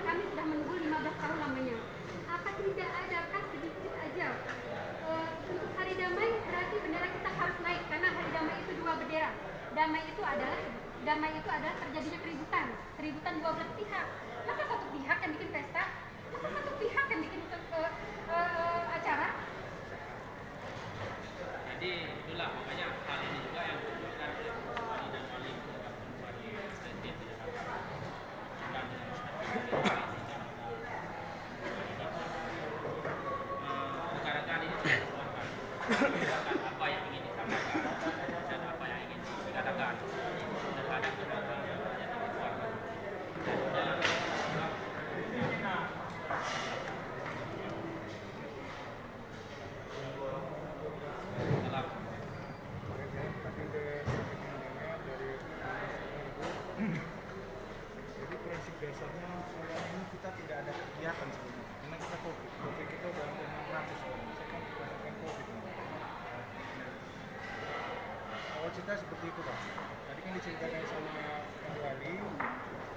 kami sudah menunggu 15 tahun lamanya. Apa tidak adakah sedikit aja untuk hari damai, berarti bendera kita harus naik karena hari damai itu dua bendera. Damai itu adalah terjadinya keributan dua belah pihak. Masa satu pihak yang bikin pesta? Masa satu pihak yang bikin acara? Jadi itulah makanya hal ini juga yang dilakukan oleh Wali dan Wali bagi Presiden di Jakarta. Dan rekan-rekan ini merupakan apa yang ingin disampaikan dan apa yang ingin dikatakan terhadap kedatangan yang dikeluarkan. Jadi prinsip dasarnya sekarang ini kita tidak ada kegiatan sebenarnya karena kita COVID kita udah hampir 600 orang. Saya kan merasakan COVID. Awal cerita seperti itu Pak. Tadi kan diceritakan sama Pak Wali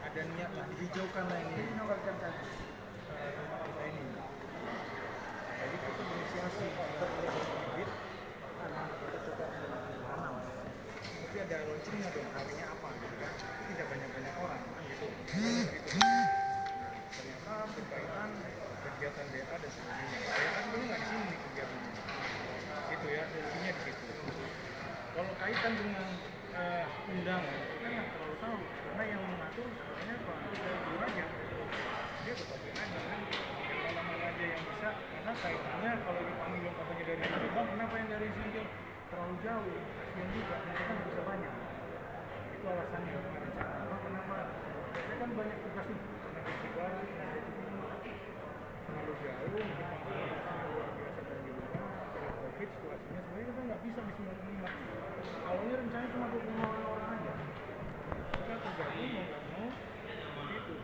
ada niat lah dihijaukan lah ini menawarkan rumah kita ini. Jadi kita berinisiasi kita boleh berbibit kita coba menanam. Tapi ada launchingnya dong, harinya apa gitu kan? Tidak banyak orang kan gitu. Ternyata berkaitan kegiatan DA dan sebagainya. DA kan sebenarnya nggak di sini kegiatannya. Gitu ya, intinya di situ. Kalau kaitan dengan undangan, kita nggak terlalu tahu karena yang mengatur sebenarnya Pak Gubernur aja. Dia ketua aja kan. Yang aja yang bisa, karena kaitannya kalau dipanggil yang katanya dari Bang, kenapa yang dari sini terlalu jauh? Kasian juga, mereka kan bisa banyak. Itu alasannya kemarin saya kenapa? Saya kan banyak tugas nih, karena di Cibaru, terlalu jauh, mungkin panggilan luar biasa dan juga karena COVID situasinya sebenarnya kita nggak bisa di 95. Awalnya rencana cuma 25 orang aja. Kita tergabung mau nggak mau seperti itu.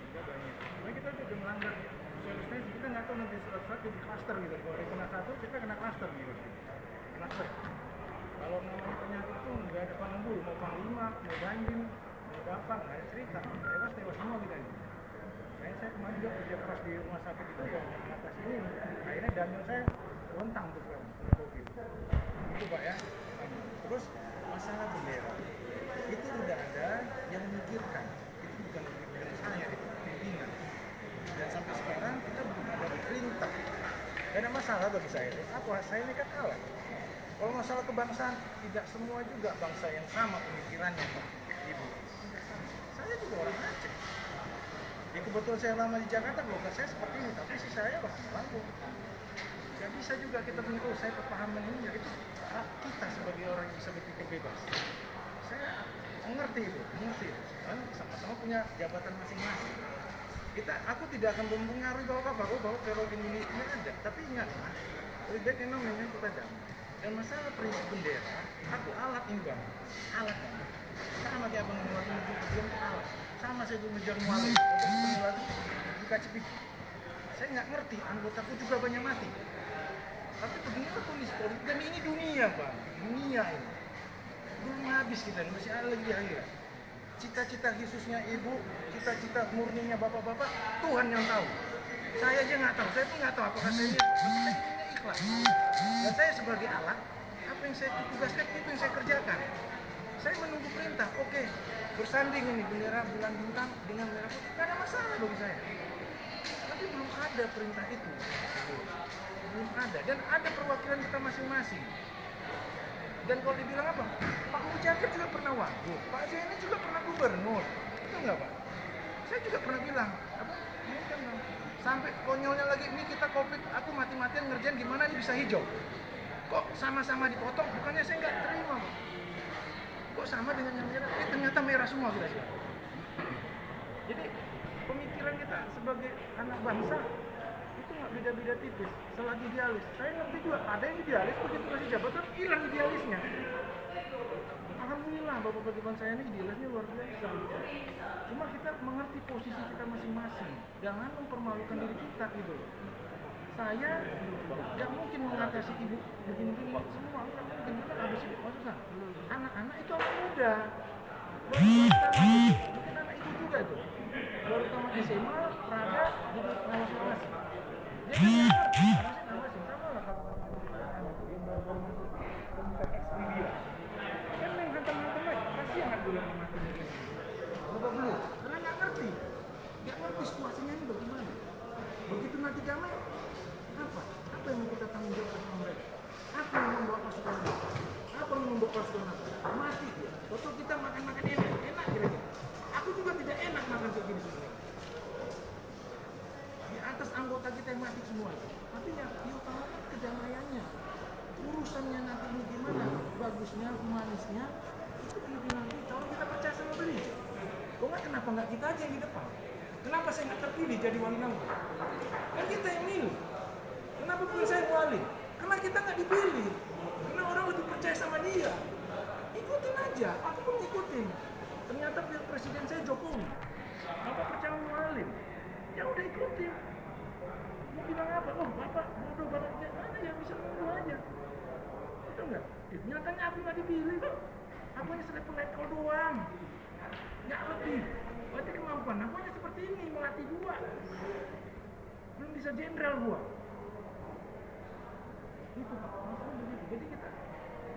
Juga banyak. Sebenarnya kita udah melanggar sosialisasi, kita nggak tahu nanti surat-surat jadi klaster gitu. Kalau ada kena satu, kita kena klaster gitu. Klaster. Kalau namanya penyakit itu nggak ada pandang bulu, mau panglima, mau banjir, mau bapak, nggak ada cerita. Tewas semua kita ini. Makanya saya kemarin juga kerja keras di rumah sakit itu ya, mengatasi ini. Akhirnya Daniel saya lontang tuh sekarang, COVID. Itu Pak ya. Terus masalah bendera itu udah ada yang memikirkan, itu bukan saya, itu pimpinan. Dan sampai sekarang kita belum ada perintah. Gak ada masalah bagi saya. Apa? Saya ini kan alat. Kalau masalah kebangsaan, tidak semua juga bangsa yang sama pemikirannya, Pak Ibu. Saya juga orang Aceh. Ya kebetulan saya lama di Jakarta, bukan saya seperti ini, tapi si saya orang Lampung. Gak bisa juga kita menurut saya kepahaman ini, itu hak kita sebagai orang yang bisa berpikir bebas. Saya mengerti itu. Kan sama-sama punya jabatan masing-masing. Aku tidak akan mempengaruhi bahwa teror Indonesia ini ada, tapi ingatlah, lebih baik yang namanya kita damai. Dan masalah prinsip bendera, aku alat ini Bang, alat Bang. Sama kayak Abang Muhammad itu alat. Sama saya dulu ngejar mualaf, di Kacipik. Saya nggak ngerti, anggotaku juga banyak mati. Tapi beginilah kondisi politik, dan ini dunia Bang, dunia ini. Belum habis kita, masih ada lagi di akhirat. Cita-cita khususnya ibu, cita-cita murninya bapak-bapak, Tuhan yang tahu. Saya aja nggak tahu, saya pun nggak tahu apakah saya ikhlas. Dan saya sebagai alat, apa yang saya tugaskan itu yang saya kerjakan. Saya menunggu perintah, oke, bersanding ini bendera bulan bintang dengan merah putih, nggak ada masalah bagi saya. Tapi belum ada perintah itu, belum ada, dan ada perwakilan kita masing-masing. Dan kalau dibilang apa? Pak Mujahid juga pernah wagub, Pak Zaini juga pernah gubernur, itu enggak Pak? Saya juga pernah bilang, sampai konyolnya lagi ini kita COVID, aku mati-matian ngerjain gimana ini bisa hijau. Kok sama-sama dipotong? Bukannya saya nggak terima Pak. Kok sama dengan yang merah? Ternyata merah semua kita sih. Jadi pemikiran kita sebagai anak bangsa itu nggak beda-beda tipis. Selagi idealis, saya ngerti juga ada yang idealis begitu kasih jabatan hilang idealisnya. Alhamdulillah bapak-bapak depan saya ini idealisnya luar biasa. Cuma kita mengerti posisi kita masing-masing. Jangan mempermalukan diri kita gitu. Saya nggak mungkin mengatasi ibu begini-begini semua nggak mungkin, kita habis itu maksudnya anak-anak itu anak muda, mungkin anak ibu juga itu. baru tamat SMA, Praga, jadi ngawas-ngawasin. Dia kan nggak ngerti, ngawasin sama lah kalau dia baru masuk komunitas Expedia. Kan main hantam-hantam aja, kasihan aku yang mati ini. Babak belur, karena nggak ngerti situasinya ini bagaimana. Begitu nanti damai, apa yang kita tanggung jawab sama mereka? Apa yang membawa pasukan mereka? Apa yang membawa pasukan mereka? Mati dia. Betul kita makan-makan enak kira-kira. Aku juga tidak enak makan kayak gini sebenarnya. Di atas anggota kita yang mati semua. Tapi yang diutamakan kedamaiannya. Urusannya nanti gimana? Bagusnya, humanisnya, itu pimpinan kita. Kalau kita percaya sama beliau. Kok nggak kenapa nggak kita aja yang di depan? Kenapa saya nggak terpilih jadi wali nanggung? Kan kita yang milih. Kenapa pilih saya wali? Karena kita nggak dipilih. Karena orang lebih percaya sama dia. Ikutin aja, aku pun ikutin. Ternyata presiden saya Jokowi. Bapak percaya sama wali? Ya udah ikutin. Mau bilang apa? Oh bapak bodoh banget. Ada yang bisa ngomong aja. Betul nggak? Nyatanya aku nggak dipilih kok. Aku hanya sekedar pelekol doang. Nggak lebih. Berarti kemampuan aku hanya seperti ini, melatih dua. Belum bisa jenderal gua. Itu Pak, maksudnya begitu. Jadi kita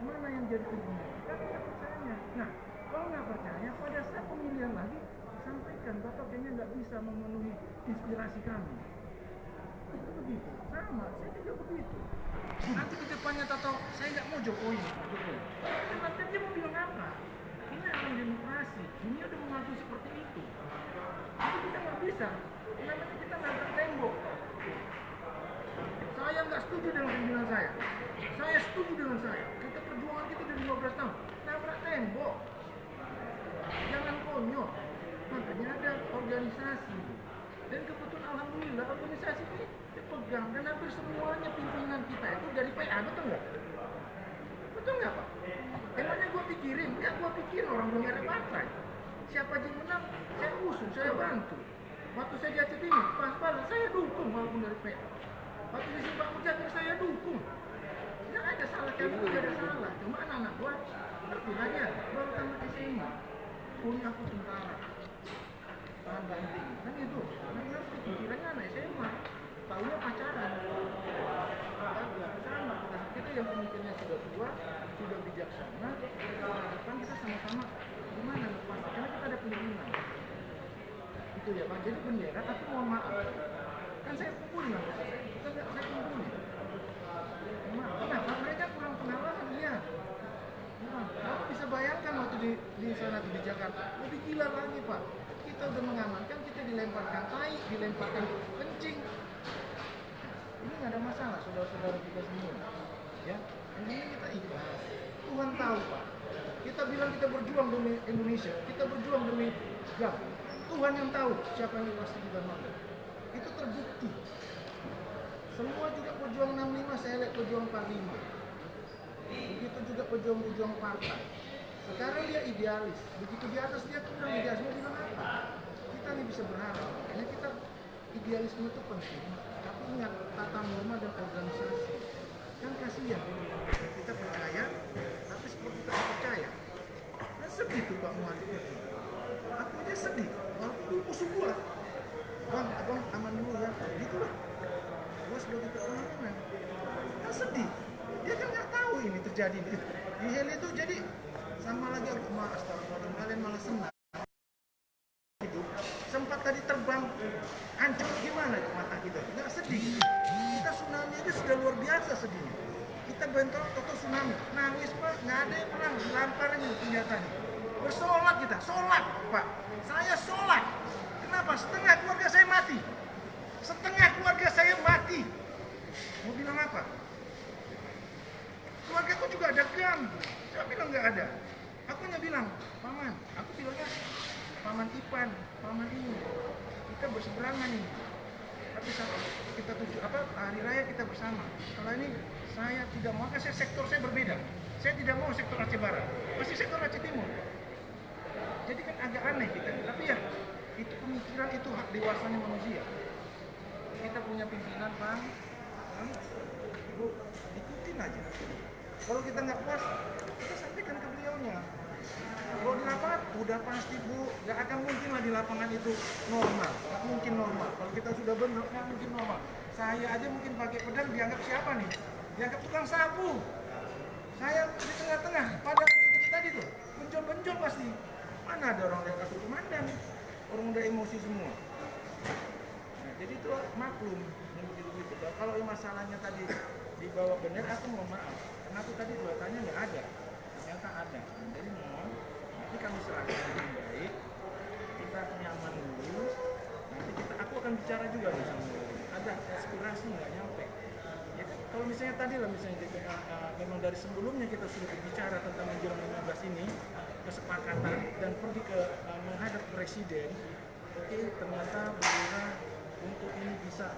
mana yang jadi ujungnya? Kita percayanya. Nah, kalau nggak percaya, pada saat pemilihan lagi sampaikan Bapak kayaknya nggak bisa memenuhi inspirasi kami. Itu begitu. Sama, saya juga begitu. Nanti ke depannya tahu saya nggak mau Jokowi. Dan nanti dia mau bilang apa? Ini alam demokrasi. Dunia udah mengaku seperti itu. Tapi kita nggak bisa. Namanya kita nabrak tembok. Saya nggak setuju dengan pimpinan saya. Saya setuju dengan saya. Kita perjuangan kita dari 15 tahun. Nabrak tembok. Jangan konyol. Makanya ada organisasi. Dan kebetulan alhamdulillah organisasi ini dipegang. Dan hampir semuanya pimpinan kita itu dari PA. Betul nggak? Betul nggak Pak? Emangnya gue pikirin? Nggak gue pikirin, orang belum ada partai. Siapa aja menang, saya usung, saya bantu. Waktu saya di Aceh Timur, pas saya dukung walaupun dari PA. Waktu di Simpang Mujair saya dukung. Nggak ada salah, kami tidak ada salah. Cuma anak-anak gue terpilihnya baru tamat SMA. Punya aku tentara. Tahan banting. Kan itu. Nah, ngerti pikirannya anak SMA. Taunya pacaran. Sama. Kita yang pemikirannya sudah tua, sudah bijaksana, harapan kita sama-sama gimana lepas. Karena kita ada pimpinan. Itu ya Pak. Jadi bendera, tapi mohon maaf. Kan saya kumpulin lah. Saya kumpulin. Kenapa? Mereka kurang pengalaman, iya. Bapak bisa bayangkan waktu di sana di Jakarta, lebih gila lagi Pak. Kita udah mengamankan, kita dilemparkan tai, dilemparkan kencing. Ini nggak ada masalah, saudara-saudara kita semua. Ya, ini kita ikhlas. Tuhan tahu Pak. Kita bilang kita berjuang demi Indonesia, kita berjuang demi GAM. Tuhan yang tahu siapa yang pasti kita mau. Itu terbukti. Semua juga pejuang 65, saya lihat pejuang 45. Begitu juga pejuang-pejuang partai. Sekarang dia idealis. Begitu di atas dia kurang idealis. Mau bilang apa? Kita ini bisa berharap. Makanya kita idealisme itu penting. Tapi ingat tata norma dan organisasi. Kan kasihan. Kita percaya, tapi seperti kita percaya. Kan sedih tuh Pak Muhammad itu. Aku aja sedih. Walaupun dulu musuh gua. Bang, abang aman dulu ya. Gitu lah. Gua sebagai ketua kan sedih. Dia kan nggak tahu ini terjadi di heli itu. Jadi sama lagi aku astagfirullah, kalian malah senang. Itu sempat tadi terbang hancur, gimana itu mata kita? Nggak sedih. Kita tsunami aja sudah luar biasa sedihnya. Kita bentrok atau tsunami, nangis Pak, nggak ada yang menang, dilamparin senjatanya. Bersolat kita, sholat Pak. Saya sholat. Kenapa? Setengah keluarga saya mati. Setengah keluarga saya mati. Mau bilang apa? Keluarga aku juga ada GAM. Saya bilang nggak ada. Aku hanya bilang, Paman, aku bilangnya Paman Ipan, Paman ini. Kita berseberangan ini. Tapi kita hari raya kita bersama. Kalau ini saya tidak mau, karena sektor saya berbeda. Saya tidak mau sektor Aceh Barat, pasti sektor Aceh Timur. Jadi kan agak aneh kita. Tapi ya, itu pemikiran, itu hak dewasanya manusia. Kita punya pimpinan Bang, Ibu, ikutin aja. Kalau kita nggak puas, kita sampaikan ke beliaunya. Kalau di lapangan, udah sudah pasti Bu, nggak akan mungkin lah di lapangan itu normal, nggak mungkin normal. Kalau kita sudah benar, nggak mungkin normal. Saya aja mungkin pakai pedang dianggap siapa nih? Dianggap tukang sapu. Saya di tengah-tengah, pada gitu tadi tuh, benjol-benjol pasti. Mana ada orang yang takut komandan? Orang udah emosi semua. Nah, jadi itu maklum yang begitu-begitu. Kalau masalahnya tadi dibawa benar, aku mohon maaf. Karena aku tadi dua tanya nggak ada, ternyata ada. Jadi mohon, nanti kami serahkan dengan baik. Kita nyaman dulu. Nanti aku akan bicara juga nih sama ada aspirasi nggak nyampe. Ya, kalau misalnya tadi lah misalnya memang dari sebelumnya kita sudah berbicara tentang menjelang 15 ini kesepakatan dan pergi ke menghadap presiden. Oke, ternyata bagaimana untuk ini bisa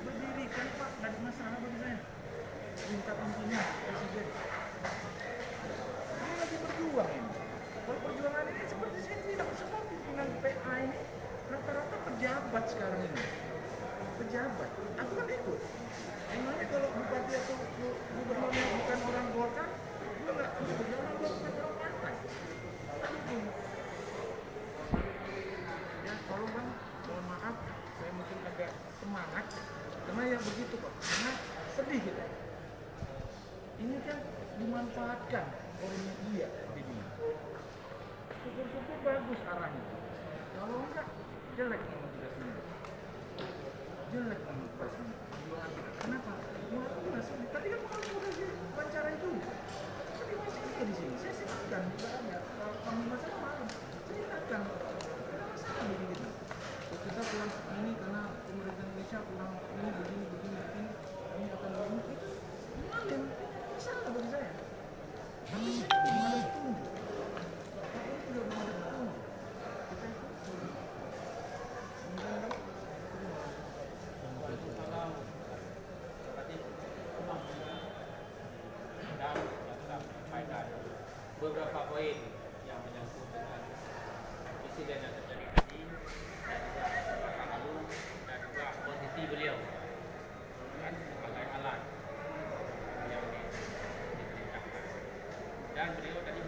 berdiri kan Pak, nggak ada masalah bagi saya. Minta intinya presiden. Ini lagi berjuang ini. Kalau perjuangan ini seperti saya tidak semua pimpinan PA ini rata-rata pejabat sekarang ini. Pejabat, aku kan ikut. Emangnya kalau bupati atau gubernurnya bukan orang Golkar, gue nggak berjalan, gue bukan orang partai. Ya tolong Bang, mohon maaf, saya mungkin agak semangat, karena ya begitu kok, karena sedih gitu. Ini kan dimanfaatkan oleh media di sini. Syukur-syukur bagus arahnya. Kalau enggak, jelek nama kita semua. Jelek nama kita semua. Kenapa? Tadi kan kamu udah wawancara itu. Tapi masih ada di sini. Saya silakan, tidak ada. Kalau kamu masalah malam, silakan. Tidak ada masalah begini. Kita pulang ini karena pemerintah Indonesia pulang ini begini. Kami akan mengikuti. Lumayan, masalah bagi saya. Tapi saya belum ada petunjuk. Aku sudah belum ada petunjuk. Kita ikut. Beberapa poin yang menyangkut dengan insiden yang terjadi tadi dan juga masa lalu dan juga posisi beliau kan sebagai alat yang diperintahkan dan beliau tadi